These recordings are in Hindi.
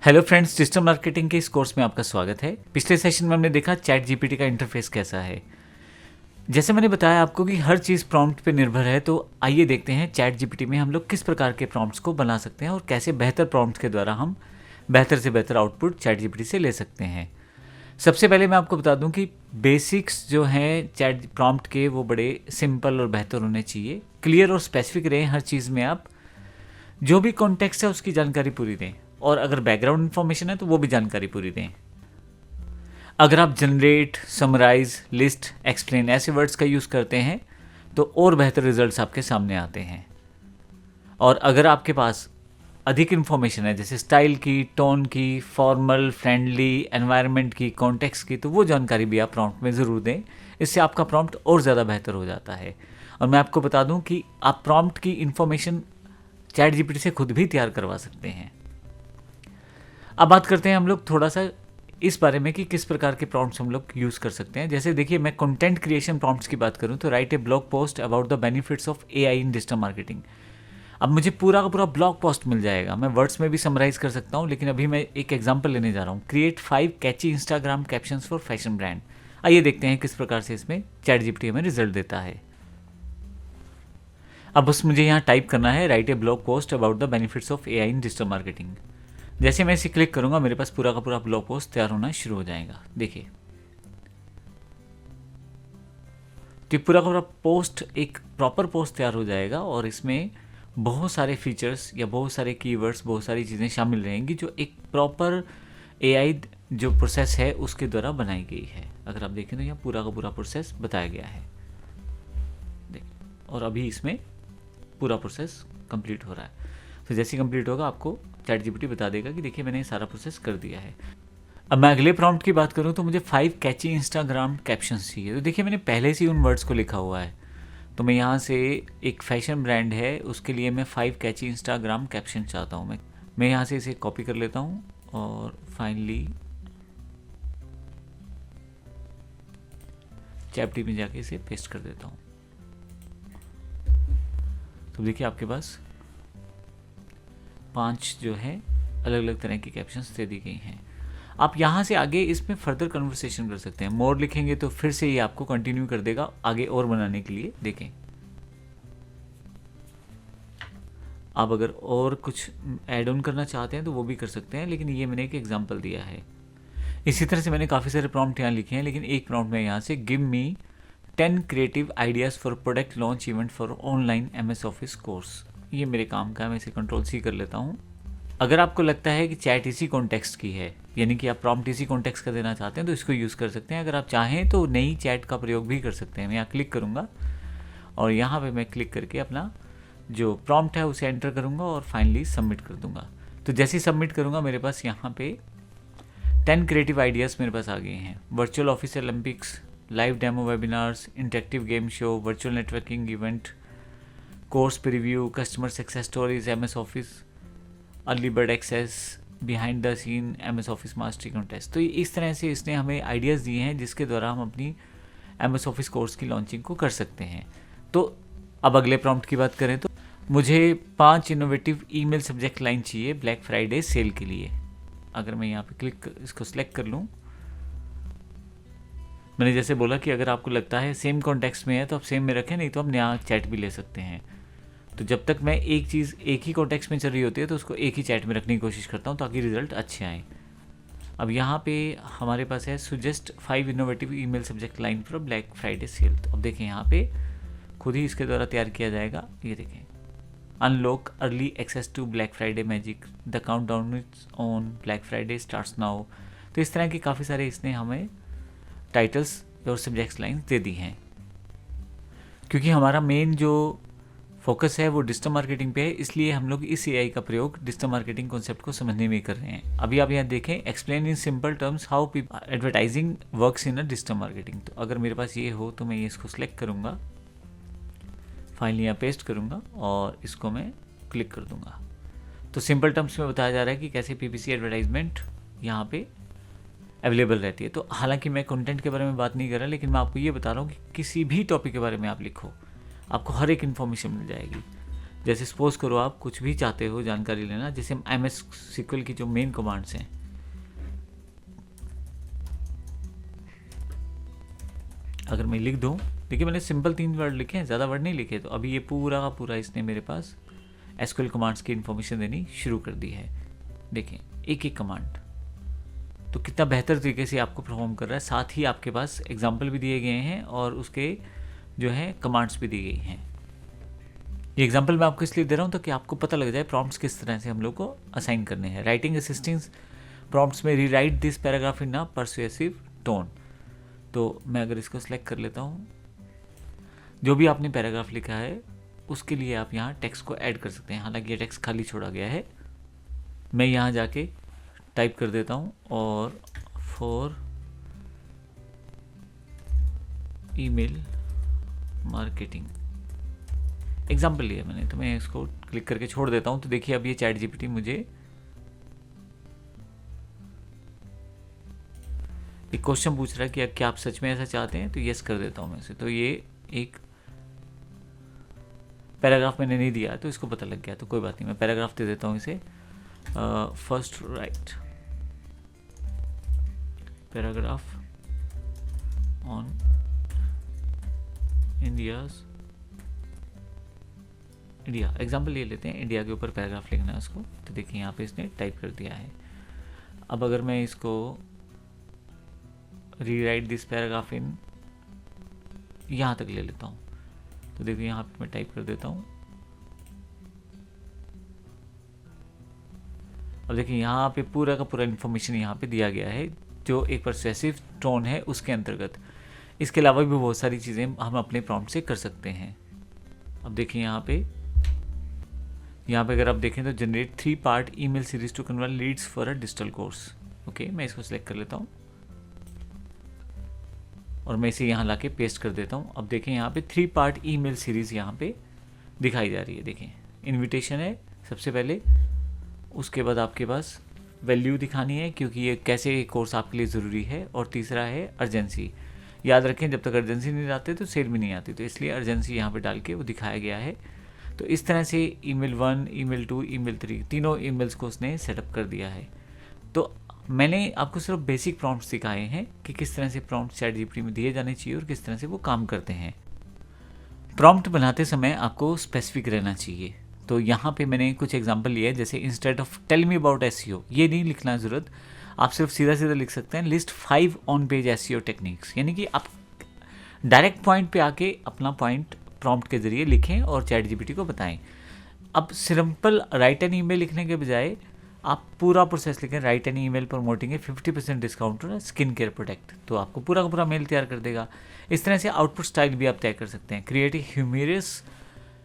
हेलो फ्रेंड्स, डिजिटल मार्केटिंग के इस कोर्स में आपका स्वागत है। पिछले सेशन में हमने देखा चैट जीपीटी का इंटरफेस कैसा है। जैसे मैंने बताया आपको कि हर चीज़ प्रॉम्प्ट पे निर्भर है, तो आइए देखते हैं चैट जीपीटी में हम लोग किस प्रकार के प्रॉम्प्ट्स को बना सकते हैं और कैसे बेहतर प्रॉम्प्ट के द्वारा हम बेहतर से बेहतर आउटपुट चैट जीपीटी से ले सकते हैं। सबसे पहले मैं आपको बता दूं कि बेसिक्स जो हैं चैट प्रॉम्प्ट के वो बड़े सिंपल और बेहतर होने चाहिए। क्लियर और स्पेसिफिक रहें हर चीज़ में। आप जो भी कॉन्टेक्स्ट है उसकी जानकारी पूरी दें, और अगर बैकग्राउंड इन्फॉर्मेशन है तो वो भी जानकारी पूरी दें। अगर आप जनरेट, समराइज, लिस्ट, एक्सप्लेन ऐसे वर्ड्स का यूज़ करते हैं तो और बेहतर रिजल्ट्स आपके सामने आते हैं। और अगर आपके पास अधिक इन्फॉर्मेशन है, जैसे स्टाइल की, टोन की, फॉर्मल, फ्रेंडली, एनवायरनमेंट की, कॉन्टेक्स्ट की, तो वो जानकारी भी आप प्रॉम्प्ट में ज़रूर दें। इससे आपका प्रॉम्प्ट और ज़्यादा बेहतर हो जाता है। और मैं आपको बता दूं कि आप प्रॉम्प्ट की इन्फॉर्मेशन चैट जीपीटी से खुद भी तैयार करवा सकते हैं। अब बात करते हैं हम लोग थोड़ा सा इस बारे में कि किस प्रकार के प्रॉम्प्ट्स हम लोग यूज़ कर सकते हैं। जैसे देखिए, मैं कंटेंट क्रिएशन प्रॉम्प्ट्स की बात करूं तो right A blog post about the benefits of AI in digital marketing. अब मुझे पूरा का पूरा ब्लॉग पोस्ट मिल जाएगा। मैं वर्ड्स में भी समराइज कर सकता हूं, लेकिन अभी मैं एक एग्जांपल लेने जा रहा हूं। Create 5 catchy Instagram captions for fashion brand. आइए देखते हैं किस प्रकार से इसमें चैट जीपीटी हमें रिजल्ट देता है। अब बस मुझे यहाँ टाइप करना है right A blog post about the benefits of AI in digital marketing. जैसे मैं इसे क्लिक करूंगा मेरे पास पूरा का पूरा ब्लॉग पोस्ट तैयार होना शुरू हो जाएगा। देखिए, तो पूरा का पूरा पोस्ट एक प्रॉपर पोस्ट तैयार हो जाएगा और इसमें बहुत सारे फीचर्स या बहुत सारे कीवर्ड्स, बहुत सारी चीज़ें शामिल रहेंगी जो एक प्रॉपर एआई जो प्रोसेस है उसके द्वारा बनाई गई है। अगर आप देखें तो यहाँ पूरा का पूरा प्रोसेस बताया गया है। देखिए, और अभी इसमें पूरा प्रोसेस कंप्लीट हो रहा है। तो जैसे ही कंप्लीट होगा आपको चैट जीपीटी बता देगा कि देखिए मैंने सारा प्रोसेस कर दिया है। अब मैं अगले प्रॉम्प्ट की बात करूं तो मुझे 5 कैची इंस्टाग्राम कैप्शंस चाहिए। तो देखिए, मैंने पहले से ही उन वर्ड्स को लिखा हुआ है। तो मैं यहाँ से एक फैशन ब्रांड है, उसके लिए मैं 5 कैची इंस्टाग्राम कैप्शन चाहता हूँ। मैं यहाँ से इसे कॉपी कर लेता हूँ और फाइनली चैट में जाके इसे पेस्ट कर देता हूँ। तो देखिए आपके पास 5 जो है अलग अलग तरह की कैप्शंस दे दी गई हैं। आप यहाँ से आगे इसमें फर्दर कन्वर्सेशन कर सकते हैं। मोर लिखेंगे तो फिर से ये आपको कंटिन्यू कर देगा आगे और बनाने के लिए। देखें, आप अगर और कुछ ऐड ऑन करना चाहते हैं तो वो भी कर सकते हैं, लेकिन ये मैंने एक एग्जांपल दिया है। इसी तरह से मैंने काफ़ी सारे प्रॉम्प्ट यहाँ लिखे हैं, लेकिन एक प्रॉम्प्ट में यहाँ से give me 10 creative ideas for product launch event for online MS office course. ये मेरे काम का है, मैं इसे कंट्रोल-C कर लेता हूँ। अगर आपको लगता है कि चैट इसी कॉन्टेक्स्ट की है, यानी कि आप प्रॉम्प्ट इसी कॉन्टेक्स्ट का देना चाहते हैं, तो इसको यूज़ कर सकते हैं। अगर आप चाहें तो नई चैट का प्रयोग भी कर सकते हैं। मैं यहाँ क्लिक करूँगा और यहाँ पे मैं क्लिक करके अपना जो प्रॉम्प्ट है उसे एंटर करूँगा और फाइनली सबमिट कर दूँगा। तो जैसे ही सबमिट करूँगा मेरे पास यहाँ पे 10 क्रिएटिव आइडियाज़ मेरे पास आ गए हैं। Virtual office Olympics, live demo webinars, interactive game show, virtual networking event, course preview, customer success stories, MS office, early bird access, behind the scene MS office mastery contest. तो इस तरह से इसने हमें आइडियाज़ दिए हैं जिसके द्वारा हम अपनी MS ऑफिस कोर्स की लॉन्चिंग को कर सकते हैं। तो अब अगले प्रॉम्प्ट की बात करें तो मुझे 5 इनोवेटिव ईमेल सब्जेक्ट लाइन चाहिए ब्लैक फ्राइडे सेल के लिए। अगर मैं यहाँ पे इसको सिलेक्ट कर लूँ, मैंने जैसे बोला कि अगर आपको लगता है सेम कॉन्टेक्स्ट में है तो आप सेम में रखें, नहीं तो आप नया चैट भी ले सकते हैं। तो जब तक मैं एक चीज़ एक ही कॉन्टेक्स्ट में चल रही होती है तो उसको एक ही चैट में रखने की कोशिश करता हूँ ताकि रिजल्ट अच्छे आएँ। अब यहाँ पे हमारे पास है suggest 5 innovative email subject line for black Friday sale. तो अब देखें यहाँ पे खुद ही इसके द्वारा तैयार किया जाएगा। ये देखें, unlock early access to Black Friday magic, the countdown is on, Black Friday starts now. तो इस तरह के काफ़ी सारे इसने हमें टाइटल्स और सब्जेक्ट लाइन्स दे दी हैं। क्योंकि हमारा मेन जो फोकस है वो डिजिटल मार्केटिंग पे है, इसलिए हम लोग इस AI का प्रयोग डिजिटल मार्केटिंग कॉन्सेप्ट को समझने में कर रहे हैं। अभी आप यहाँ देखें, explain in simple terms how advertising works in a digital marketing. तो अगर मेरे पास ये हो तो मैं ये इसको सिलेक्ट करूँगा, फाइनली यहाँ पेस्ट करूँगा और इसको मैं क्लिक कर दूँगा। तो सिंपल टर्म्स में बताया जा रहा है कि कैसे PPC एडवर्टाइजमेंट यहाँ पे अवेलेबल रहती है। तो हालांकि मैं कंटेंट के बारे में बात नहीं कर रहा, लेकिन मैं आपको ये बता रहा हूँ कि किसी भी टॉपिक के बारे में आप लिखो, आपको हर एक इन्फॉर्मेशन मिल जाएगी। जैसे सपोज करो आप कुछ भी चाहते हो जानकारी लेना, जैसे MS SQL की जो मेन कमांड्स हैं, अगर मैं लिख दूं, देखिए मैंने सिंपल 3 वर्ड लिखे हैं, ज़्यादा वर्ड नहीं लिखे, तो अभी ये पूरा का पूरा इसने मेरे पास SQL कमांड्स की इन्फॉर्मेशन देनी शुरू कर दी है। देखें एक एक कमांड तो कितना बेहतर तरीके से आपको परफॉर्म कर रहा है। साथ ही आपके पास एग्जाम्पल भी दिए गए हैं और उसके जो है कमांड्स भी दी गई हैं। ये एग्जाम्पल मैं आपको इसलिए दे रहा हूँ ताकि आपको पता लग जाए प्रॉम्प्ट्स किस तरह से हम लोग को असाइन करने हैं। राइटिंग असिस्टेंस प्रॉम्प्ट्स में rewrite this paragraph in a persuasive tone. तो मैं अगर इसको सिलेक्ट कर लेता हूँ, जो भी आपने पैराग्राफ लिखा है उसके लिए आप यहाँ टेक्स्ट को ऐड कर सकते हैं। हालांकि ये टेक्स्ट खाली छोड़ा गया है, मैं यहाँ जाके टाइप कर देता हूँ और फॉर ईमेल मार्केटिंग एग्जाम्पल लिया मैंने, तो मैं इसको क्लिक करके छोड़ देता हूँ। तो देखिए अब ये चैट जीपीटी मुझे एक क्वेश्चन पूछ रहा है कि क्या आप सच में ऐसा चाहते हैं, तो यस कर देता हूँ मैं इसे। तो ये एक पैराग्राफ मैंने नहीं दिया तो इसको पता लग गया, तो कोई बात नहीं, मैं पैराग्राफ दे देता हूँ इसे। First right paragraph on India example ले लेते हैं, इंडिया के ऊपर पैराग्राफ लिखना है उसको। तो देखिए यहाँ पे इसने टाइप कर दिया है। अब अगर मैं इसको रीराइट दिस पैराग्राफ इन यहाँ तक ले लेता हूँ, तो देखिए यहाँ पे मैं टाइप कर देता हूँ। अब देखिए यहाँ पे पूरा का पूरा इन्फॉर्मेशन यहाँ पे दिया गया है जो एक परसुएसिव टोन है उसके अंतर्गत। इसके अलावा भी बहुत सारी चीज़ें हम अपने प्रॉम्प्ट से कर सकते हैं। अब देखिए यहाँ पे अगर आप देखें तो generate 3 part email series to convert leads for a digital course. Okay, मैं इसको सिलेक्ट कर लेता हूँ और मैं इसे यहाँ लाके पेस्ट कर देता हूँ। अब देखें यहाँ पे 3 पार्ट ईमेल सीरीज यहाँ पे दिखाई जा रही है। देखें इनविटेशन है सबसे पहले, उसके बाद आपके पास वैल्यू दिखानी है क्योंकि ये कैसे कोर्स आपके लिए ज़रूरी है, और तीसरा है अर्जेंसी। याद रखें जब तक अर्जेंसी नहीं आती तो सेल भी नहीं आती, तो इसलिए अर्जेंसी यहाँ पे डाल के वो दिखाया गया है। तो इस तरह से ईमेल 1, ईमेल 2, ईमेल 3 तीनों ईमेल्स को उसने सेटअप कर दिया है। तो मैंने आपको सिर्फ बेसिक प्रॉम्प्ट्स सिखाए हैं कि किस तरह से प्रॉम्प्ट चैट जीपीटी में दिए जाने चाहिए और किस तरह से वो काम करते हैं। प्रॉम्प्ट बनाते समय आपको स्पेसिफिक रहना चाहिए। तो यहाँ पे मैंने कुछ एग्जांपल लिए हैं, जैसे instead of tell me about SEO, ये नहीं लिखना ज़रूरत, आप सिर्फ सीधा सीधा लिख सकते हैं list 5 on page SEO techniques. यानी कि आप डायरेक्ट पॉइंट पे आके अपना पॉइंट प्रॉम्प्ट के जरिए लिखें और चैट जीपीटी को बताएं। अब सिंपल राइट एन ईमेल लिखने के बजाय आप पूरा प्रोसेस लिखें, write an email promoting 50% discount और स्किन केयर प्रोडक्ट, तो आपको पूरा का पूरा मेल तैयार कर देगा। इस तरह से आउटपुट स्टाइल भी आप तय कर सकते हैं। Create a humorous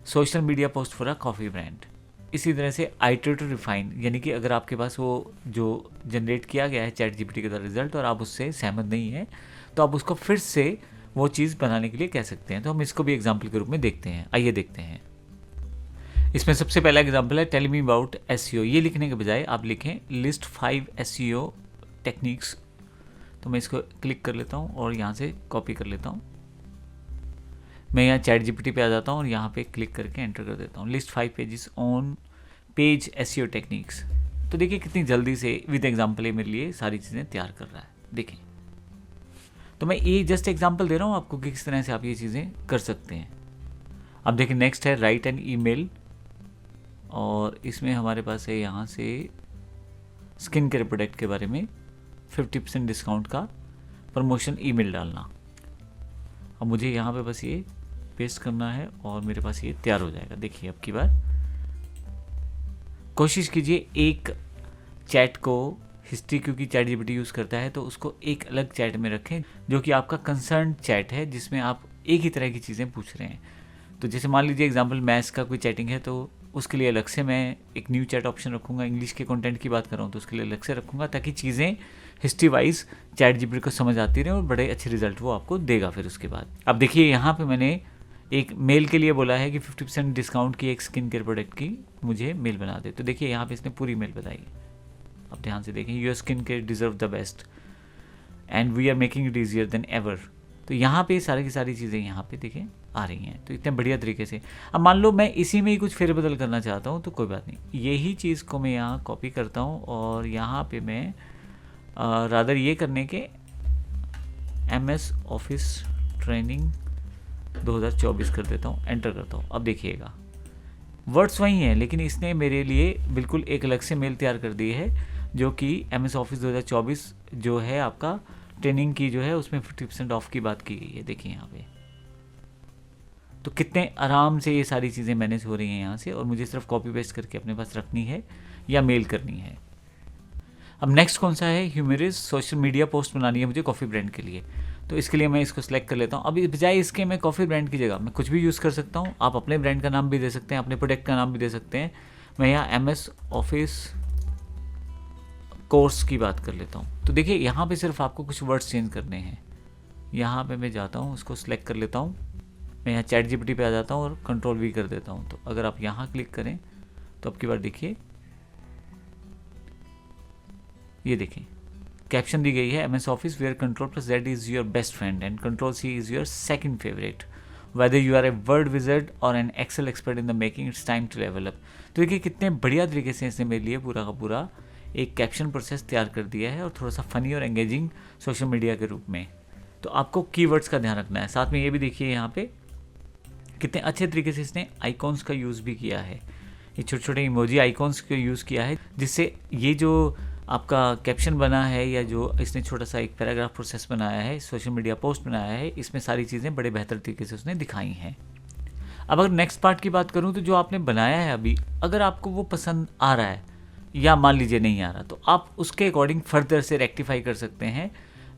social media post for a coffee brand. इसी तरह से आइटरेट टू रिफाइन, यानी कि अगर आपके पास वो जो जनरेट किया गया है चैट जीपीटी के द्वारा रिजल्ट और आप उससे सहमत नहीं हैं, तो आप उसको फिर से वो चीज़ बनाने के लिए कह सकते हैं। तो हम इसको भी एग्जाम्पल के रूप में देखते हैं। आइए देखते हैं। इसमें सबसे पहला एग्जाम्पल है टेल मी अबाउट एसईओ। ये लिखने के बजाय आप लिखें लिस्ट 5 एसईओ टेक्निक्स। तो मैं इसको क्लिक कर लेता हूँ और यहाँ से कॉपी कर लेता हूँ। मैं यहाँ चैट जीपीटी पे आ जाता हूँ और यहाँ पे क्लिक करके एंटर कर देता हूँ list 5 pages on page SEO techniques. तो देखिए कितनी जल्दी से विद एग्जाम्पल मेरे लिए सारी चीज़ें तैयार कर रहा है। देखें, तो मैं ये जस्ट एग्जाम्पल दे रहा हूँ आपको कि किस तरह से आप ये चीज़ें कर सकते हैं। अब देखिए नेक्स्ट है राइट एन ईमेल, और इसमें हमारे पास है यहाँ से स्किन केयर प्रोडक्ट के बारे में 50% डिस्काउंट का प्रमोशन ईमेल डालना। अब मुझे यहाँ पे बस ये पेस्ट करना है और मेरे पास ये तैयार हो जाएगा। देखिए अब की बार कोशिश कीजिए एक चैट को हिस्ट्री, क्योंकि चैट जीपीटी यूज़ करता है, तो उसको एक अलग चैट में रखें जो कि आपका कंसर्न चैट है, जिसमें आप एक ही तरह की चीज़ें पूछ रहे हैं। तो जैसे मान लीजिए एग्जांपल मैथ्स का कोई चैटिंग है, तो उसके लिए अलग से मैं एक न्यू चैट ऑप्शन रखूँगा। इंग्लिश के कंटेंट की बात कर रहा हूँ तो उसके लिए अलग से रखूँगा, ताकि चीज़ें हिस्ट्री वाइज चैट जीपीटी को समझ आती रहे और बड़े अच्छे रिजल्ट वो आपको देगा फिर उसके बाद। अब देखिए यहाँ पे मैंने एक मेल के लिए बोला है कि 50% डिस्काउंट की एक स्किन केयर प्रोडक्ट की मुझे मेल बना दे। तो देखिए यहाँ पे इसने पूरी मेल बताई। अब ध्यान से देखें, your skin care deserve the best and we are making it easier than ever. तो यहाँ पे सारी की सारी चीज़ें यहाँ पे देखें आ रही हैं, तो इतने बढ़िया तरीके से। अब मान लो मैं इसी में ही कुछ फेरबदल करना चाहता हूँ तो कोई बात नहीं, यही चीज़ को मैं यहाँ कॉपी करता हूँ और यहाँ पे मैं रादर ये करने के MS ऑफिस ट्रेनिंग 2024 कर देता हूँ, एंटर करता हूँ। अब देखिएगा वर्ड्स वही हैं, लेकिन इसने मेरे लिए बिल्कुल एक अलग से मेल तैयार कर दी है, जो कि MS ऑफिस 2024 जो है आपका ट्रेनिंग की जो है उसमें 50% ऑफ की बात की गई है। देखिए यहाँ पे तो कितने आराम से ये सारी चीज़ें मैनेज हो रही हैं यहाँ से, और मुझे सिर्फ कॉपी पेस्ट करके अपने पास रखनी है या मेल करनी है। अब नेक्स्ट कौन सा है, ह्यूमरस सोशल मीडिया पोस्ट बनानी है मुझे कॉफ़ी ब्रांड के लिए, तो इसके लिए मैं इसको सिलेक्ट कर लेता हूँ। अब बजाय इसके मैं कॉफ़ी ब्रांड की जगह मैं कुछ भी यूज़ कर सकता हूँ। आप अपने ब्रांड का नाम भी दे सकते हैं, अपने प्रोडक्ट का नाम भी दे सकते हैं। मैं यहाँ MS ऑफिस कोर्स की बात कर लेता हूँ। तो देखिए यहाँ पे सिर्फ आपको कुछ वर्ड्स चेंज करने हैं। यहाँ पे मैं जाता हूँ, उसको सिलेक्ट कर लेता हूँ, मैं यहाँ चैट GPT पे आ जाता हूँ और Ctrl V कर देता हूँ। तो अगर आप यहाँ क्लिक करें तो अब की बार देखिए, ये देखिए कैप्शन दी गई है, MS office where Ctrl+Z is your best friend and Ctrl+C is your second favourite, whether you are a word wizard or an Excel expert in the making, it's time to level up. तो देखिए कितने बढ़िया तरीके से इसने मेरे लिए पूरा का पूरा एक कैप्शन प्रोसेस तैयार कर दिया है, और थोड़ा सा फनी और एंगेजिंग सोशल मीडिया के रूप में। तो आपको कीवर्ड्स का ध्यान रखना है। साथ में ये भी देखिए यहाँ पे कितने अच्छे तरीके से इसने आइकॉन्स का यूज़ भी किया है, ये छोटे छोटे इमोजी आइकॉन्स का यूज़ किया है, जिससे ये जो आपका कैप्शन बना है या जो इसने छोटा सा एक पैराग्राफ प्रोसेस बनाया है, सोशल मीडिया पोस्ट बनाया है, इसमें सारी चीज़ें बड़े बेहतर तरीके से उसने दिखाई हैं। अब अगर नेक्स्ट पार्ट की बात करूँ तो जो आपने बनाया है अभी, अगर आपको वो पसंद आ रहा है या मान लीजिए नहीं आ रहा, तो आप उसके अकॉर्डिंग फर्दर से रेक्टिफाई कर सकते हैं,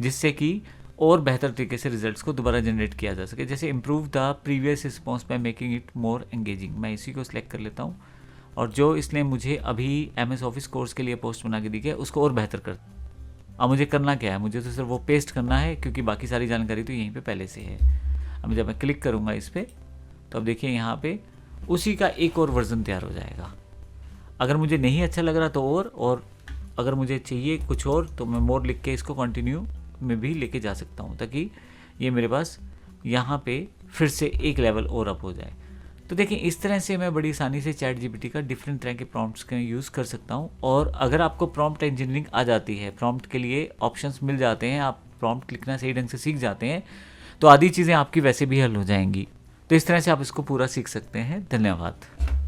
जिससे कि और बेहतर तरीके से रिजल्ट्स को दोबारा जनरेट किया जा सके। जैसे improve the previous response by making it more engaging, मैं इसी को सिलेक्ट कर लेता हूँ, और जो इसने मुझे अभी MS ऑफिस कोर्स के लिए पोस्ट बना के दी है उसको और बेहतर कर। अब मुझे करना क्या है, मुझे तो सिर्फ वो पेस्ट करना है, क्योंकि बाकी सारी जानकारी तो यहीं पे पहले से है। अब जब मैं क्लिक करूँगा इस पर तो अब देखिए यहाँ पे उसी का एक और वर्जन तैयार हो जाएगा। अगर मुझे नहीं अच्छा लग रहा तो और अगर मुझे चाहिए कुछ और तो मैं मोर लिख के इसको कंटिन्यू में भी लेके जा सकता हूँ, ताकि ये मेरे पास यहाँ पे फिर से एक लेवल और अप हो जाए। तो देखिए इस तरह से मैं बड़ी आसानी से चैट GPT का डिफरेंट तरह के प्रॉम्प्ट्स का यूज़ कर सकता हूँ। और अगर आपको प्रॉम्प्ट इंजीनियरिंग आ जाती है, प्रॉम्प्ट के लिए ऑप्शंस मिल जाते हैं, आप प्रॉम्प्ट लिखना सही ढंग से सीख जाते हैं, तो आधी चीज़ें आपकी वैसे भी हल हो जाएंगी। तो इस तरह से आप इसको पूरा सीख सकते हैं। धन्यवाद।